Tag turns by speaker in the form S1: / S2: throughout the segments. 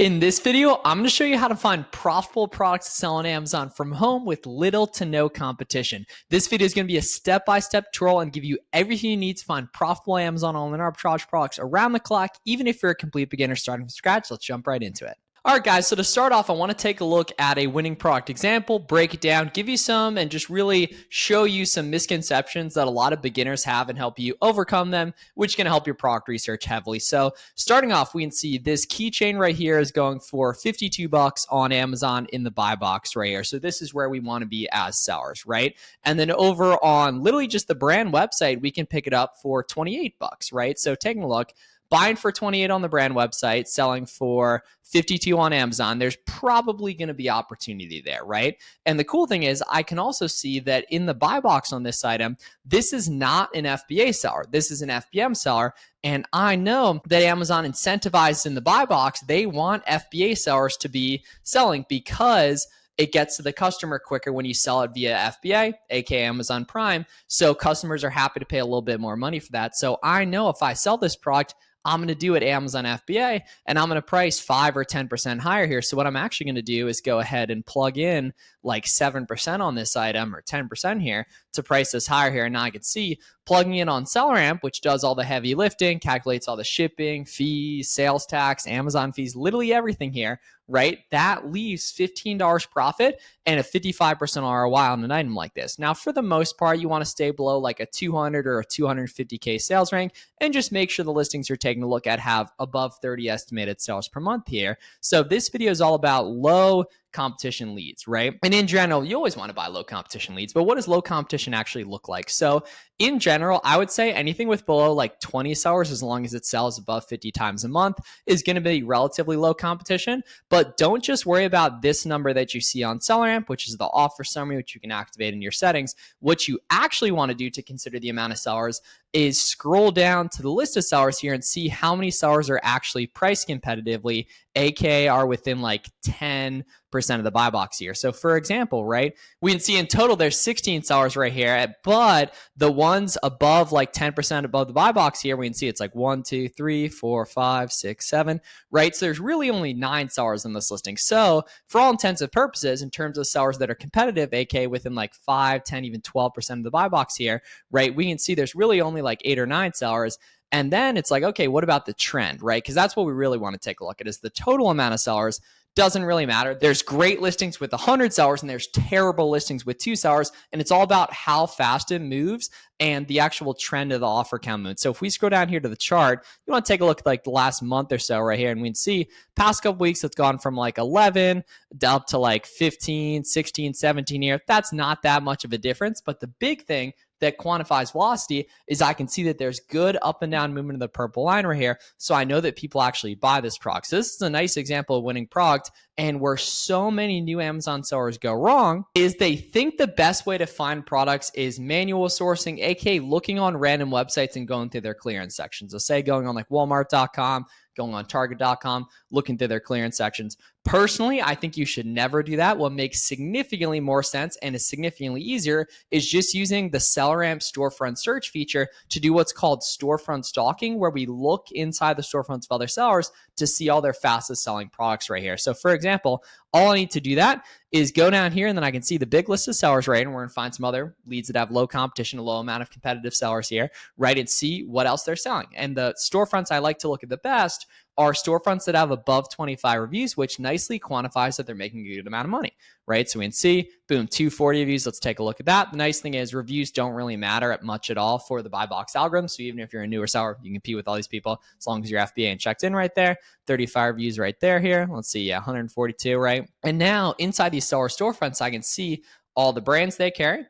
S1: In this video, I'm going to show you how to find profitable products to sell on Amazon from home with little to no competition. This video is going to be a step-by-step tutorial and give you everything you need to find profitable Amazon online arbitrage products around the clock, even if you're a complete beginner starting from scratch. Let's jump right into it. All right, guys, so to start off, I want to take a look at a winning product example, break it down, give you some, and just really show you some misconceptions that a lot of beginners have and help you overcome them, which can help your product research heavily. So starting off, we can see this keychain right here is going for $52 on Amazon in the buy box right here. So this is where we want to be as sellers, right? And then over on literally just the brand website, we can pick it up for $28, right? So taking a look, buying for $28 on the brand website, selling for $52 on Amazon, there's probably going to be opportunity there, right? And the cool thing is I can also see that in the buy box on this item, this is not an FBA seller. This is an FBM seller. And I know that Amazon incentivized in the buy box, they want FBA sellers to be selling because it gets to the customer quicker when you sell it via FBA, aka Amazon Prime. So customers are happy to pay a little bit more money for that. So I know if I sell this product, I'm going to do it Amazon FBA, and I'm going to price 5 or 10% higher here. So what I'm actually going to do is go ahead and plug in like 7% on this item or 10% here to price this higher here. And now I can see plugging in on SellerAmp, which does all the heavy lifting, calculates all the shipping, fees, sales tax, Amazon fees, literally everything here, right? That leaves $15 profit and a 55% ROI on an item like this. Now, for the most part, you want to stay below like a 200 or a 250K sales rank and just make sure the listings you're taking a look at have above 30 estimated sales per month here. So this video is all about low competition leads, right? And in general, you always want to buy low competition leads, but what does low competition actually look like? So in general, I would say anything with below like 20 sellers, as long as it sells above 50 times a month, is going to be relatively low competition. But don't just worry about this number that you see on SellerAmp, which is the offer summary, which you can activate in your settings. What you actually want to do to consider the amount of sellers is scroll down to the list of sellers here and see how many sellers are actually priced competitively, aka are within like 10% of the buy box here. So for example, right, we can see in total there's 16 sellers right here, but the ones above like 10% above the buy box here, we can see it's like 1, 2, 3, 4, 5, 6, 7, right? So there's really only 9 sellers in this listing. So for all intents and purposes, in terms of sellers that are competitive, aka within like 5, 10, even 12% of the buy box here, right, we can see there's really only like 8 or 9 sellers. And then it's like, okay, what about the trend, right? Because that's what we really want to take a look at, is the total amount of sellers. Doesn't really matter. There's great listings with 100 sellers and there's terrible listings with 2 sellers. And it's all about how fast it moves and the actual trend of the offer count moves. So if we scroll down here to the chart, you want to take a look at like the last month or so right here. And we can see past couple weeks, it's gone from like 11 up to like 15, 16, 17 here. That's not that much of a difference. But the big thing that quantifies velocity is I can see that there's good up and down movement of the purple line right here. So I know that people actually buy this product. So this is a nice example of winning product. And where so many new Amazon sellers go wrong is they think the best way to find products is manual sourcing, aka looking on random websites and going through their clearance sections. So say going on like Walmart.com, going on Target.com, looking through their clearance sections. Personally, I think you should never do that. What makes significantly more sense and is significantly easier is just using the SellerAmp storefront search feature to do what's called storefront stalking, where we look inside the storefronts of other sellers to see all their fastest selling products right here. So for example, all I need to do that is go down here and then I can see the big list of sellers, right? And we're going to find some other leads that have low competition, a low amount of competitive sellers here, right? And see what else they're selling. And the storefronts I like to look at the best are storefronts that have above 25 reviews, which nicely quantifies that they're making a good amount of money, right? So we can see, boom, 240 reviews. Let's take a look at that. The nice thing is reviews don't really matter much at all for the buy box algorithm. So even if you're a newer seller, you can compete with all these people as long as you're FBA and checked in right there. 35 reviews right there here. Let's see, yeah, 142, right? And now inside these seller storefronts, I can see all the brands they carry,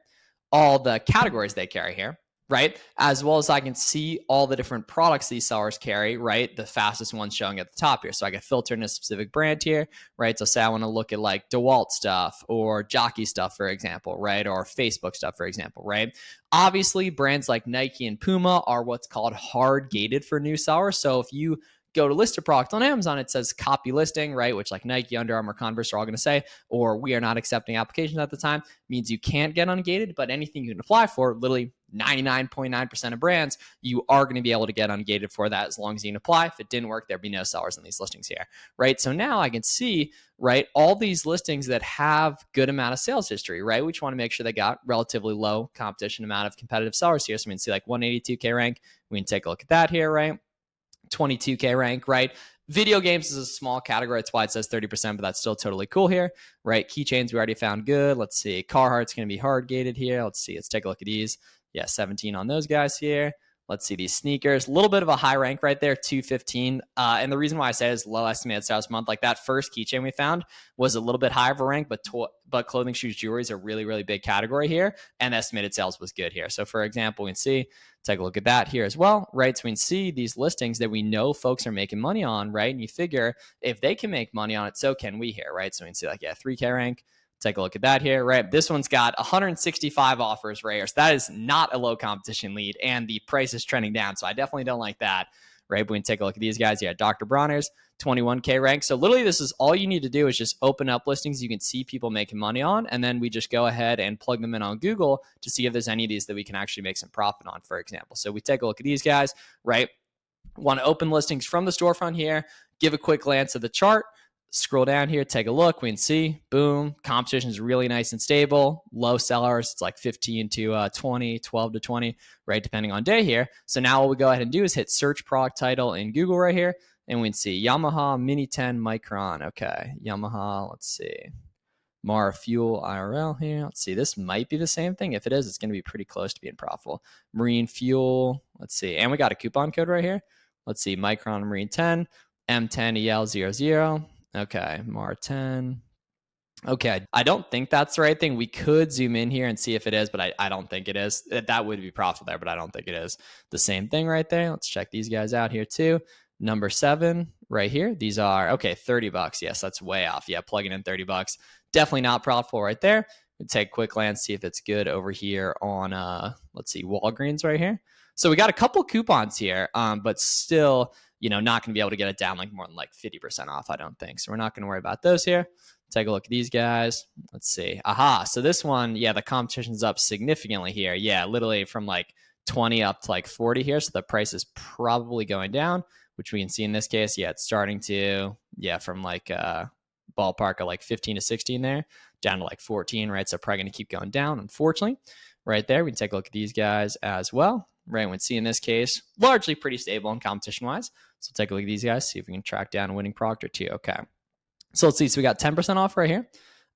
S1: all the categories they carry here, right? As well as I can see all the different products these sellers carry, right? The fastest ones showing at the top here. So I can filter in a specific brand here, right? So say I want to look at like DeWalt stuff or Jockey stuff, for example, right? Or Facebook stuff, for example, right? Obviously, brands like Nike and Puma are what's called hard gated for new sellers. So if you go to list a product on Amazon, it says copy listing, right? Which like Nike, Under Armour, Converse are all going to say, or we are not accepting applications at the time, means you can't get ungated, but anything you can apply for, literally 99.9% of brands, you are going to be able to get ungated for that as long as you can apply. If it didn't work, there'd be no sellers in these listings here, right? So now I can see, right, all these listings that have good amount of sales history, right? We just want to make sure they got relatively low competition amount of competitive sellers here. So we can see like 182K rank. We can take a look at that here, right? 22K rank, right? Video games is a small category. That's why it says 30%, but that's still totally cool here, right? Keychains we already found good. Let's see. Carhartt's going to be hard gated here. Let's see. Let's take a look at these. Yeah, 17 on those guys here. Let's see these sneakers. A little bit of a high rank right there, 215. And the reason why I say is low estimated sales month. Like that first keychain we found was a little bit higher of a rank, but clothing, shoes, jewelry is a really, really big category here. And estimated sales was good here. So for example, we can see, take a look at that here as well, right? So we can see these listings that we know folks are making money on, right? And you figure if they can make money on it, so can we here, right? So we can see like, yeah, 3K rank. Take a look at that here, right? This one's got 165 offers right here. So that is not a low competition lead, and the price is trending down. So I definitely don't like that, right? But we can take a look at these guys. Yeah, Dr. Bronner's 21K rank. So literally this is all you need to do is just open up listings you can see people making money on, and then we just go ahead and plug them in on Google to see if there's any of these that we can actually make some profit on, for example. So we take a look at these guys, right? Want to open listings from the storefront here, give a quick glance at the chart, scroll down here, take a look. We can see, boom, competition is really nice and stable. Low sellers, it's like 15 to 20, 12 to 20, right, depending on day here. So now what we go ahead and do is hit search product title in Google right here, and we can see Yamaha Mini 10 Micron. Okay, Yamaha, let's see. Mara Fuel IRL here. Let's see, this might be the same thing. If it is, it's going to be pretty close to being profitable. Marine Fuel, let's see. And we got a coupon code right here. Let's see, Micron Marine 10, M10EL00. Okay, Mar 10. Okay, I don't think that's the right thing. We could zoom in here and see if it is, but I don't think it is. That would be profitable there, but I don't think it is. The same thing right there. Let's check these guys out here too. Number 7 right here. These are, okay, $30. Yes, that's way off. Yeah, plugging in $30. Definitely not profitable right there. We'll take a quick glance, see if it's good over here on, let's see, Walgreens right here. So we got a couple coupons here, but still, not going to be able to get it down like more than like 50% off, I don't think. So we're not going to worry about those here. Take a look at these guys. Let's see. Aha. So this one, yeah, the competition's up significantly here. Yeah, literally from like 20 up to like 40 here. So the price is probably going down, which we can see in this case. Yeah, it's starting to, yeah, from like ballpark of like 15 to 16 there, down to like 14, right? So probably going to keep going down, unfortunately. Right there, we can take a look at these guys as well. Right, we can see in this case, largely pretty stable in competition-wise. So take a look at these guys, see if we can track down a winning product or two. Okay. So let's see. So we got 10% off right here.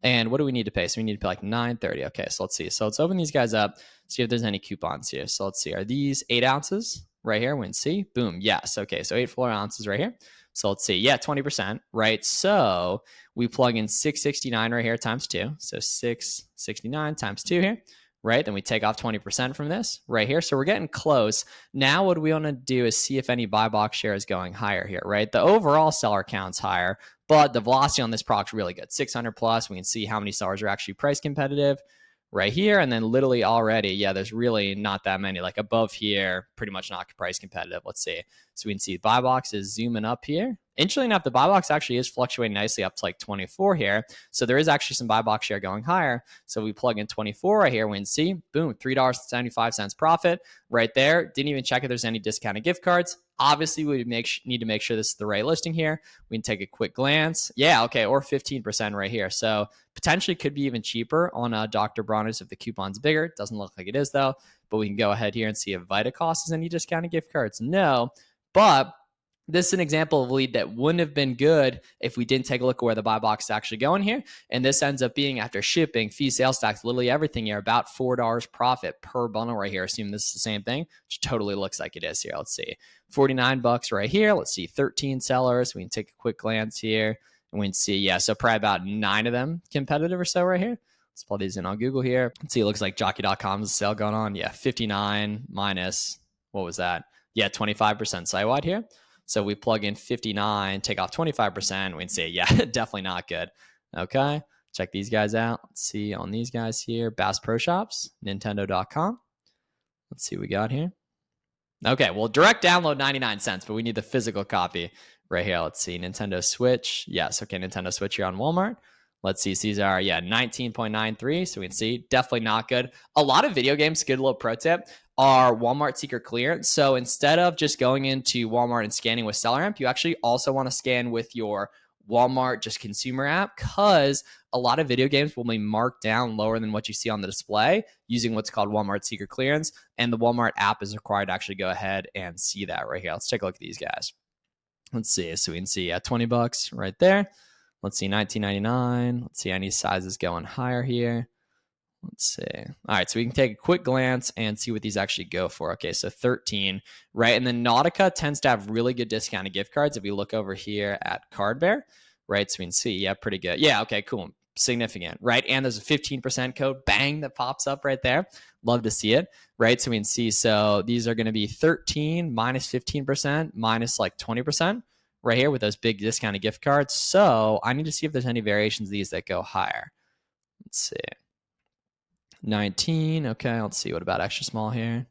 S1: And what do we need to pay? So we need to pay like $9.30. Okay, so let's see. So let's open these guys up, see if there's any coupons here. So let's see. Are these 8 ounces right here? We can see. Boom. Yes. Okay, so 8 full ounces right here. So let's see. Yeah, 20%, right? So we plug in 669 right here times 2. So 669 times 2 here. Right, then we take off 20% from this right here. So we're getting close. Now what we want to do is see if any buy box share is going higher here, right? The overall seller count's higher, but the velocity on this product's really good. 600 plus. We can see how many sellers are actually price competitive right here. And then literally already, yeah, there's really not that many. Like above here, pretty much not price competitive. Let's see. So we can see buy box is zooming up here. Interestingly enough, the buy box actually is fluctuating nicely up to like 24 here. So there is actually some buy box share going higher. So we plug in 24 right here. We can see, boom, $3.75 profit right there. Didn't even check if there's any discounted gift cards. Obviously, we need to make sure this is the right listing here. We can take a quick glance. Yeah, okay, or 15% right here. So potentially could be even cheaper on Dr. Bronner's if the coupon's bigger. Doesn't look like it is though. But we can go ahead here and see if Vitacost has any discounted gift cards. No, but this is an example of a lead that wouldn't have been good if we didn't take a look at where the buy box is actually going here. And this ends up being, after shipping, fee, sales tax, literally everything here, about $4 profit per bundle right here. Assuming this is the same thing, which totally looks like it is here. Let's see. $49 right here. Let's see. 13 sellers. We can take a quick glance here and we can see, yeah, so probably about 9 of them competitive or so right here. Let's pull these in on Google here. Let's see. It looks like jockey.com's sale going on. Yeah, 59 minus, what was that? Yeah, 25% site-wide here. So we plug in 59, take off 25%. We can say, yeah, definitely not good. Okay, check these guys out. Let's see on these guys here. Bass Pro Shops, Nintendo.com. Let's see what we got here. Okay, well, direct download 99 cents, but we need the physical copy right here. Let's see, Nintendo Switch. Yes, okay, Nintendo Switch here on Walmart. Let's see, these are, 19.93. So we can see definitely not good. A lot of video games, good little pro tip, are Walmart secret clearance. So instead of just going into Walmart and scanning with SellerAmp, you actually also want to scan with your Walmart just consumer app, because a lot of video games will be marked down lower than what you see on the display using what's called Walmart secret clearance. And the Walmart app is required to actually go ahead and see that right here. Let's take a look at these guys. Let's see. So we can see $20 right there. Let's see, $19.99. Let's see any sizes going higher here. Let's see. All right, so we can take a quick glance and see what these actually go for. Okay, so 13, right? And then Nautica tends to have really good discounted gift cards. If we look over here at Cardbear, right? So we can see, yeah, pretty good. Yeah, okay, cool. Significant, right? And there's a 15% code, bang, that pops up right there. Love to see it, right? So we can see, so these are going to be 13 minus 15% minus like 20% right here with those big discounted gift cards. So I need to see if there's any variations of these that go higher. Let's see. 19. Okay, let's see. What about extra small here?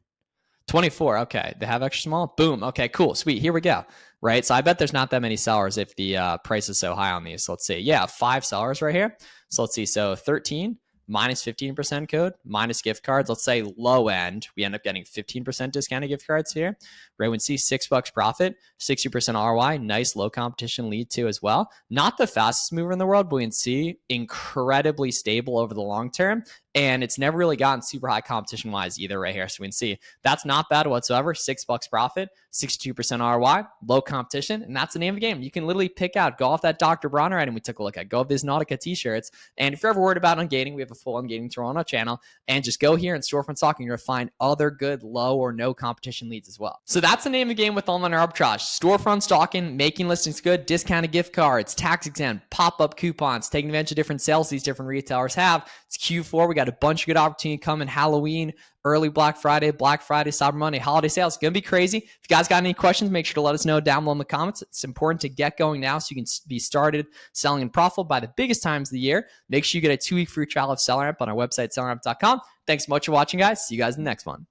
S1: 24. Okay, they have extra small. Boom. Okay, cool. Sweet. Here we go. Right. So I bet there's not that many sellers if the price is so high on these. So let's see. Yeah, 5 sellers right here. So let's see. So 13 minus 15% code minus gift cards. Let's say low end, we end up getting 15% discounted gift cards here. Right. We see $6 profit, 60% ROI. Nice low competition lead too as well. Not the fastest mover in the world, but we can see incredibly stable over the long term. And it's never really gotten super high competition wise either right here. So we can see that's not bad whatsoever. $6 profit, 62% ROI, low competition. And that's the name of the game. You can literally pick out, go off that Dr. Bronner item we took a look at, go off these Nautica t-shirts. And if you're ever worried about ungating, we have a full ungating tour on our channel. And just go here and Storefront Stalking. You're going to find other good low or no competition leads as well. So that's the name of the game with online arbitrage. Storefront Stalking, making listings good, discounted gift cards, tax exempt, pop-up coupons, taking advantage of different sales these different retailers have. It's Q4. We got a bunch of good opportunity coming. Halloween, early Black Friday, Cyber Monday, holiday sales. It's going to be crazy. If you guys got any questions, make sure to let us know down below in the comments. It's important to get going now so you can be started selling and profitable by the biggest times of the year. Make sure you get a 2-week free trial of SellerAmp on our website, selleramp.com. Thanks so much for watching, guys. See you guys in the next one.